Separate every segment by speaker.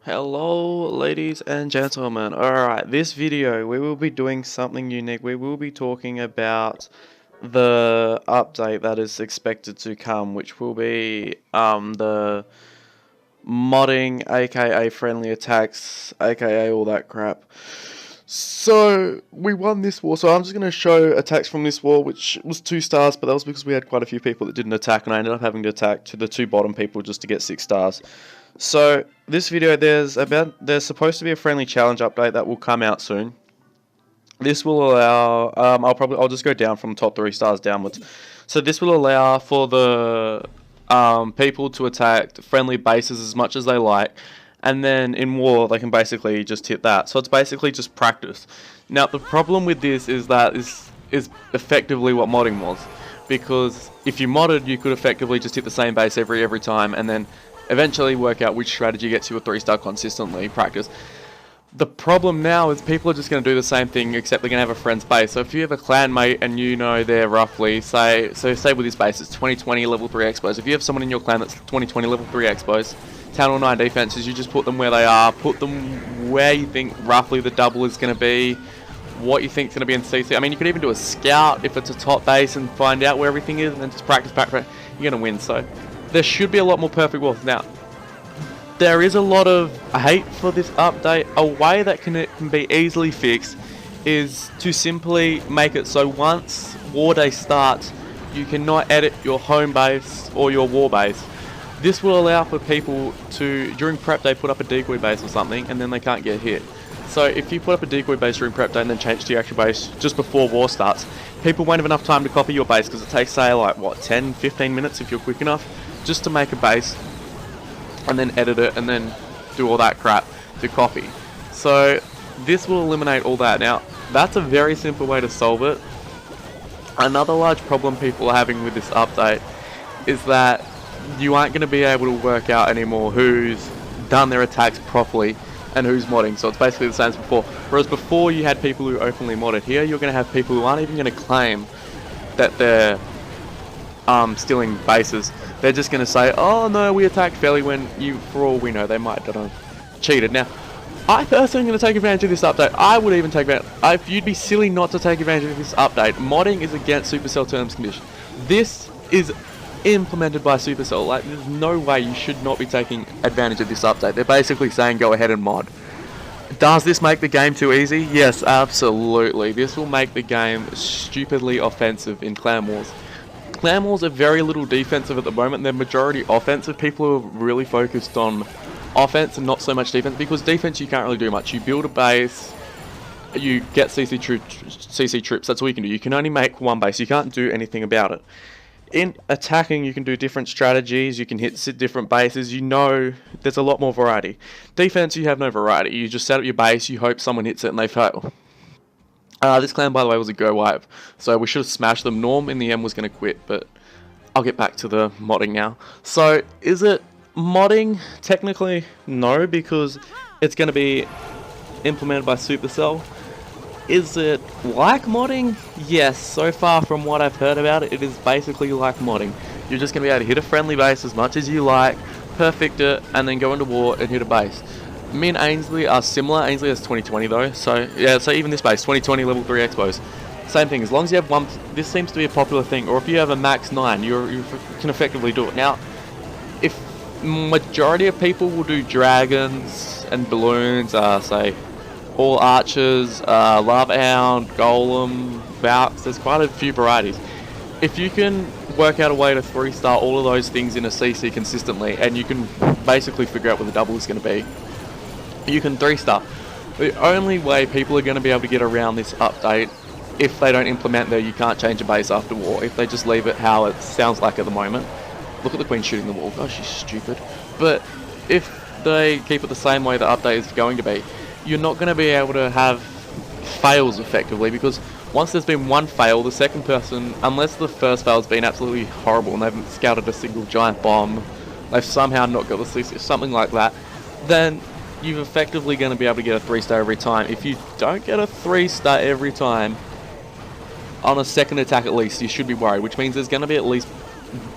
Speaker 1: Hello ladies and gentlemen. Alright, this video we will be doing something unique. We will be talking about the update that is expected to come, which will be the modding, aka friendly attacks, aka all that crap. So we won this war, so I'm just going to show attacks from this war, which was 2 stars, but that was because we had quite a few people that didn't attack, and I ended up having to attack to the 2 bottom people just to get 6 stars. So this video, there's supposed to be a friendly challenge update that will come out soon. This will allow, I'll just go down from top 3 stars downwards. So this will allow for the people to attack friendly bases as much as they like, and then in war they can basically just hit that. So it's basically just practice. Now the problem with this is that is effectively what modding was, because if you modded, you could effectively just hit the same base every time, and then eventually work out which strategy gets you a 3-star consistently, practice. The problem now is people are just going to do the same thing, except they're going to have a friend's base. So if you have a clan mate and you know they're roughly, say with this base it's 2020 level 3 expos. If you have someone in your clan that's 2020 level 3 expos, 10 or 9 defenses, you just put them where they are, put them where you think roughly the double is going to be, what you think is going to be in CC. I mean, you could even do a scout if it's a top base and find out where everything is, and then just practice. You're going to win. So there should be a lot more perfect wars. Now, there is a lot of hate for this update. A way that can be easily fixed is to simply make it so once war day starts, you cannot edit your home base or your war base. This will allow for people to, during prep day, put up a decoy base or something, and then they can't get hit. So if you put up a decoy base during prep day and then change to your actual base just before war starts, people won't have enough time to copy your base, because it takes, say, like, what, 10-15 minutes if you're quick enough, just to make a base and then edit it and then do all that crap to copy. So this will eliminate all that. Now, that's a very simple way to solve it. Another large problem people are having with this update is that you aren't going to be able to work out anymore who's done their attacks properly and who's modding. So it's basically the same as before. Whereas before you had people who openly modded. Here you're going to have people who aren't even going to claim that they're stealing bases. They're just going to say, oh no, we attacked fairly, when you, for all we know, they might have cheated. Now, I personally am going to take advantage of this update. I would even take advantage. You'd be silly not to take advantage of this update. Modding is against Supercell terms and conditions. This is implemented by Supercell. Like, there's no way you should not be taking advantage of this update. They're basically saying go ahead and mod. Does this make the game too easy? Yes, absolutely. This will make the game stupidly offensive in Clan Wars. Clan Wars are very little defensive at the moment. They're majority offensive. People are really focused on offense and not so much defense, because defense you can't really do much. You build a base, you get CC troops, that's all you can do. You can only make one base, you can't do anything about it. In attacking, you can do different strategies, you can hit different bases, you know there's a lot more variety. Defense, you have no variety. You just set up your base, you hope someone hits it and they fail. This clan, by the way, was a go wipe, so we should have smashed them. Norm in the end was going to quit, but I'll get back to the modding now. So, is it modding? Technically, no, because it's going to be implemented by Supercell. Is it like modding? Yes, so far from what I've heard about it, it is basically like modding. You're just going to be able to hit a friendly base as much as you like, perfect it, and then go into war and hit a base. Me and Ainsley are similar. Ainsley has 2020 though, so yeah, so even this base, 2020 level 3 expos. Same thing, as long as you have one, this seems to be a popular thing, or if you have a max 9, you can effectively do it. Now, if majority of people will do dragons and balloons, say, all archers, lava hound, golem, Valks, there's quite a few varieties. If you can work out a way to 3-star all of those things in a CC consistently, and you can basically figure out what the double is going to be, you can 3-star. The only way people are going to be able to get around this update, if they don't implement you can't change a base after war, if they just leave it how it sounds like at the moment. Look at the queen shooting the wall, gosh, she's stupid. But if they keep it the same way the update is going to be, you're not going to be able to have fails effectively, because once there's been one fail, the second person, unless the first fail has been absolutely horrible and they haven't scouted a single giant bomb, they've somehow not got the CC, something like that, then you're effectively going to be able to get a 3-star every time. If you don't get a 3-star every time, on a second attack at least, you should be worried, which means there's going to be at least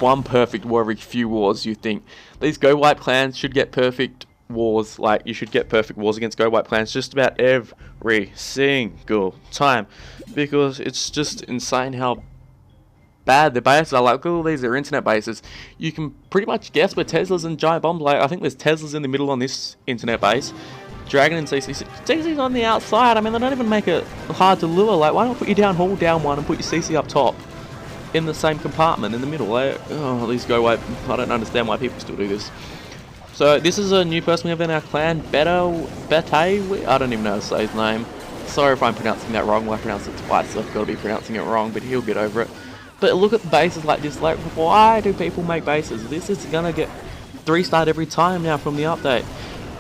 Speaker 1: one perfect war every few wars, you think. These go wipe clans should get perfect wars, like you should get perfect wars against Go White clans just about every single time, because it's just insane how bad the bases are. Like, look at all these, they're internet bases. You can pretty much guess where Teslas and giant bombs, like I think there's Teslas in the middle on this internet base, Dragon and CC. CC's on the outside. I mean, they don't even make it hard to lure. Like, why not put your down hall down one and put your CC up top in the same compartment in the middle? Like, oh, these Go White, I don't understand why people still do this. So this is a new person we have in our clan, Bete, I don't even know how to say his name. Sorry if I'm pronouncing that wrong. Well, I pronounced it twice, so I've got to be pronouncing it wrong, but he'll get over it. But look at bases like this. Like, why do people make bases? This is gonna get 3-starred every time now from the update.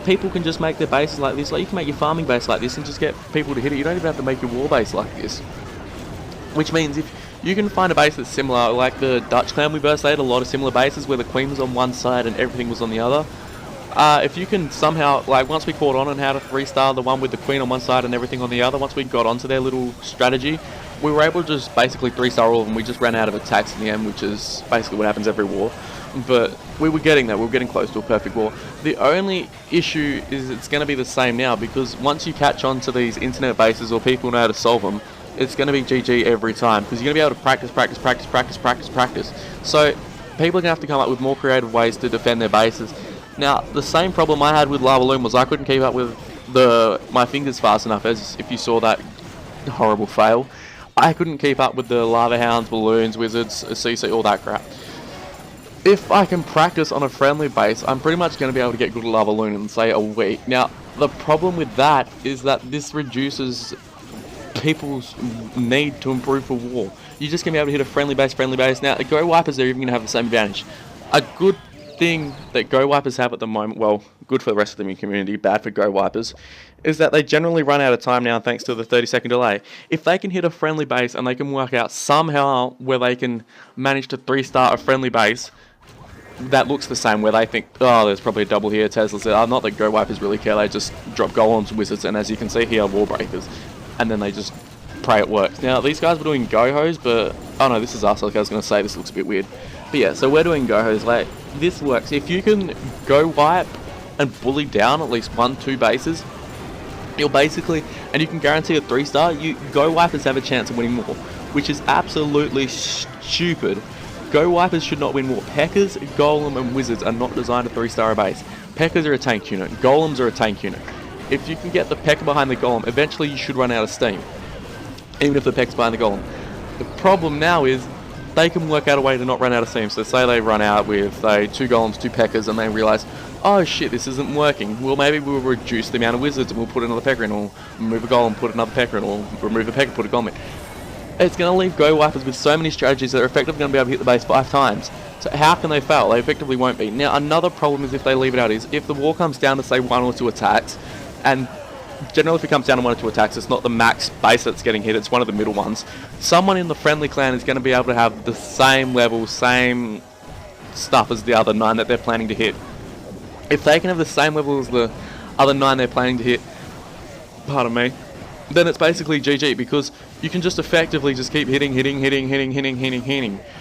Speaker 1: People can just make their bases like this. Like, you can make your farming base like this and just get people to hit it. You don't even have to make your war base like this. Which means if you can find a base that's similar, like the Dutch clan we burst, they had a lot of similar bases where the queen was on one side and everything was on the other. If you can somehow, like, once we caught on how to 3-star the one with the queen on one side and everything on the other, once we got onto their little strategy, we were able to just basically 3-star all of them. We just ran out of attacks in the end, which is basically what happens every war. But we were getting there, we were getting close to a perfect war. The only issue is it's going to be the same now, because once you catch on to these internet bases or people know how to solve them, it's going to be GG every time, because you're going to be able to practice. So people are going to have to come up with more creative ways to defend their bases. Now, the same problem I had with Lava Loom was I couldn't keep up with my fingers fast enough, as if you saw that horrible fail. I couldn't keep up with the Lava Hounds, Balloons, Wizards, CC, all that crap. If I can practice on a friendly base, I'm pretty much going to be able to get good at Lava Loom in, say, a week. Now, the problem with that is that this reduces people's need to improve for war. You're just going to be able to hit a friendly base. Now, the Go Wipers are even going to have the same advantage. A good thing that Go Wipers have at the moment, well, good for the rest of the community, bad for Go Wipers, is that they generally run out of time now thanks to the 30-second delay. If they can hit a friendly base and they can work out somehow where they can manage to 3-star a friendly base that looks the same, where they think, oh, there's probably a double here, Tesla's there. Not that Go Wipers really care, they just drop golems, wizards, and as you can see here, wall breakers, and then they just pray it works. Now, these guys were doing go-hos, but, oh no, this is us, like I was going to say, this looks a bit weird. But yeah, so we're doing go-hos, like, this works. If you can go wipe and bully down at least 1-2 bases, you'll basically, and you can guarantee a 3-star, you Go Wipers have a chance of winning more, which is absolutely stupid. Go Wipers should not win more. Peckers, Golem, and Wizards are not designed to 3-star a base. Peckers are a tank unit. Golems are a tank unit. If you can get the Pecker behind the Golem, eventually you should run out of steam, even if the Pecker's behind the Golem. The problem now is they can work out a way to not run out of steam. So say they run out with, say, 2 Golems, 2 Peckers, and they realise, oh shit, this isn't working. Well, maybe we'll reduce the amount of Wizards and we'll put another Pecker in, or remove a Golem, put another Pecker in, or remove a Pecker, put a Golem in. It's going to leave Go Wipers with so many strategies that are effectively going to be able to hit the base 5 times. So how can they fail? They effectively won't be. Now, another problem is if they leave it out is, if the war comes down to, say, 1 or 2 attacks, and generally if it comes down to 1 or 2 attacks, it's not the max base that's getting hit, it's one of the middle ones. Someone in the friendly clan is going to be able to have the same level, same stuff as the other 9 that they're planning to hit. If they can have the same level as the other 9 they're planning to hit, pardon me, then it's basically GG, because you can just effectively just keep hitting,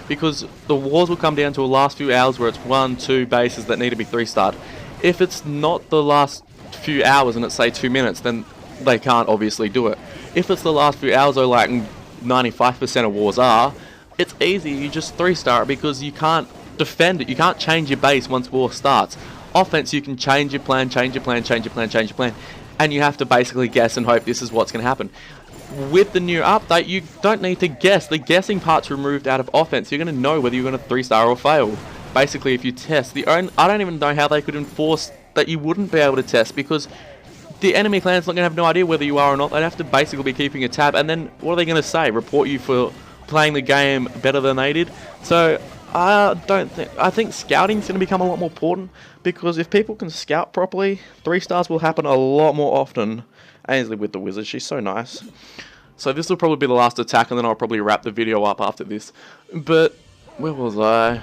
Speaker 1: because the wars will come down to a last few hours where it's 1-2 bases that need to be 3-starred. If it's not the last few hours and it's, say, 2 minutes, then they can't obviously do it. If it's the last few hours, or like 95% of wars are, it's easy, you just 3-star it, because you can't defend it, you can't change your base once war starts. Offense, you can change your plan, and you have to basically guess and hope this is what's going to happen. With the new update, you don't need to guess. The guessing part's removed out of offense. You're going to know whether you're going to 3-star or fail. Basically, if you test. I don't even know how they could enforce that you wouldn't be able to test, because the enemy clan's not going to have no idea whether you are or not. They'd have to basically be keeping a tab, and then what are they going to say? Report you for playing the game better than they did? So I think scouting's going to become a lot more important, because if people can scout properly, 3-stars will happen a lot more often. Ainsley with the wizard, she's so nice. So this will probably be the last attack, and then I'll probably wrap the video up after this. But where was I?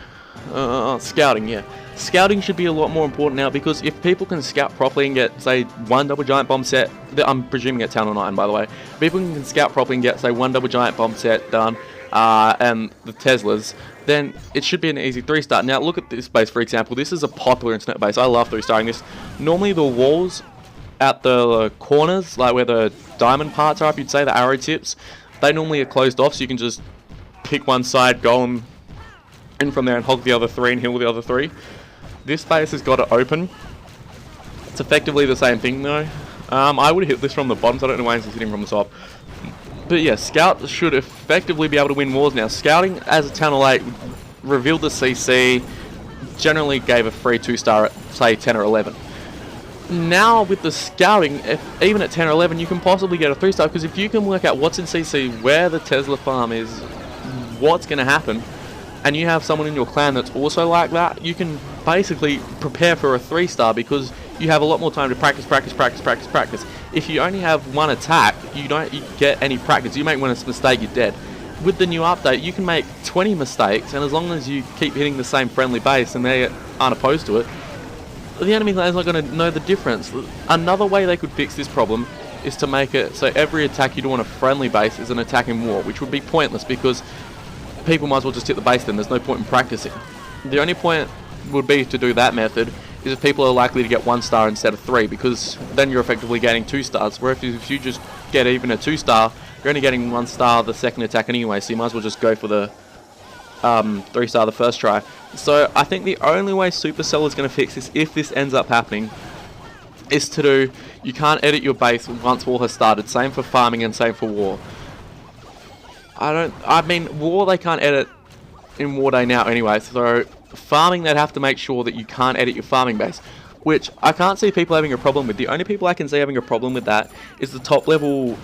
Speaker 1: Scouting, yeah. Scouting should be a lot more important now, because if people can scout properly and get, say, 1 double giant bomb set, I'm presuming at Town 9, by the way. If people can scout properly and get, say, 1 double giant bomb set done, and the Teslas, then it should be an easy 3-star. Now look at this base, for example. This is a popular internet base. I love 3-starring this. Normally the walls at the corners, like where the diamond parts are, if you'd say, the arrow tips, they normally are closed off, so you can just pick one side, go in from there and hog the other 3 and heal the other 3. This base has got it open. It's effectively the same thing though. I would have hit this from the bottom, so I don't know why he's hitting from the top. But yeah, Scout should effectively be able to win wars now. Scouting as a Channel 8 revealed the CC, generally gave a free 2-star at say 10 or 11. Now with the Scouting, even at 10 or 11 you can possibly get a 3-star, because if you can work out what's in CC, where the Tesla farm is, what's going to happen, and you have someone in your clan that's also like that, you can basically prepare for a 3-star, because you have a lot more time to practice. If you only have one attack, you don't get any practice. You make one mistake, you're dead. With the new update, you can make 20 mistakes, and as long as you keep hitting the same friendly base and they aren't opposed to it, the enemy clan is not going to know the difference. Another way they could fix this problem is to make it so every attack you do on a friendly base is an attack in war, which would be pointless because people might as well just hit the base then. There's no point in practicing. The only point would be to do that method is if people are likely to get 1 star instead of 3, because then you're effectively getting 2 stars, where if you just get even a 2-star, you're only getting 1 star the second attack anyway, so you might as well just go for the 3-star the first try. So I think the only way Supercell is going to fix this, if this ends up happening, is to do, you can't edit your base once war has started. Same for farming and same for war. I mean, war they can't edit in War Day now anyway, so farming they'd have to make sure that you can't edit your farming base, which I can't see people having a problem with. The only people I can see having a problem with that is the top level,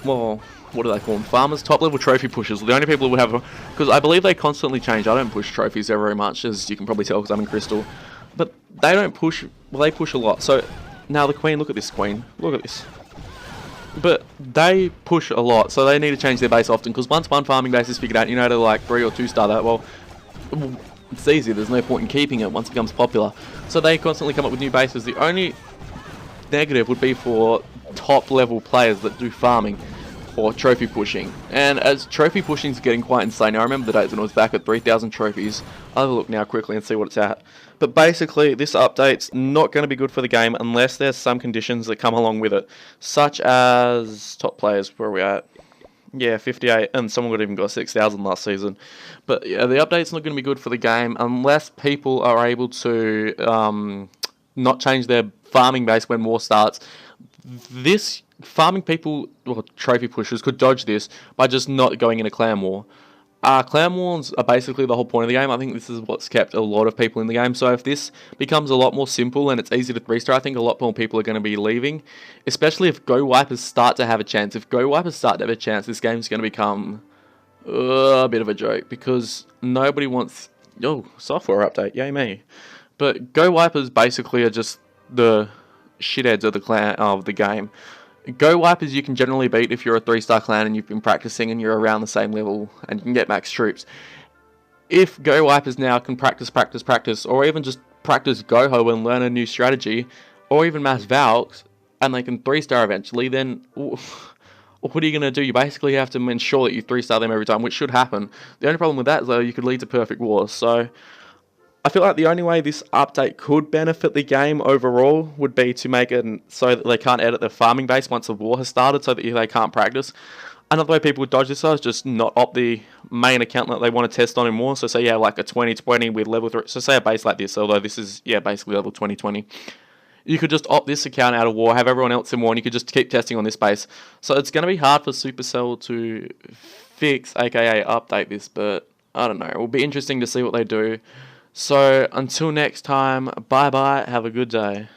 Speaker 1: well, what do they call them? Farmers? Top level trophy pushers. The only people who would have, because I believe they constantly change. I don't push trophies very much, as you can probably tell because I'm in Crystal. But they don't push, well, they push a lot. So now the Queen, look at this Queen. Look at this. But they push a lot, so they need to change their base often, because once one farming base is figured out, you know, to like 3 or 2-star that, well, it's easy. There's no point in keeping it once it becomes popular. So they constantly come up with new bases. The only negative would be for top level players that do farming or trophy pushing. And as trophy pushing is getting quite insane, I remember the days when I was back at 3,000 trophies. I'll have a look now quickly and see what it's at. But basically, this update's not going to be good for the game unless there's some conditions that come along with it, such as top players. Where are we at? Yeah, 58, and someone would even got 6,000 last season. But yeah, the update's not going to be good for the game unless people are able to not change their farming base when war starts. This farming people, or trophy pushers, could dodge this by just not going in a clan war. Clan wars are basically the whole point of the game. I think this is what's kept a lot of people in the game. So if this becomes a lot more simple and it's easy to 3-star, I think a lot more people are going to be leaving. Especially if Go Wipers start to have a chance. If Go Wipers start to have a chance, this game's going to become a bit of a joke. Because nobody wants... Oh, software update, yay me. But Go Wipers basically are just the shitheads of the game. Go Wipers you can generally beat if you're a 3-star clan and you've been practicing and you're around the same level and you can get max troops. If Go Wipers now can practice, or even just practice Goho and learn a new strategy, or even mass Valks, and they can 3-star eventually, then what are you going to do? You basically have to ensure that you 3-star them every time, which should happen. The only problem with that is though, you could lead to perfect wars. So I feel like the only way this update could benefit the game overall would be to make it so that they can't edit their farming base once the war has started, so that they can't practice. Another way people would dodge this is just not opt the main account that they want to test on in war. So say you have like a 2020 with level 3. So say a base like this, although this is basically level 2020. You could just opt this account out of war, have everyone else in war, and you could just keep testing on this base. So it's going to be hard for Supercell to fix, aka update this, but I don't know. It will be interesting to see what they do. So, until next time, bye-bye, have a good day.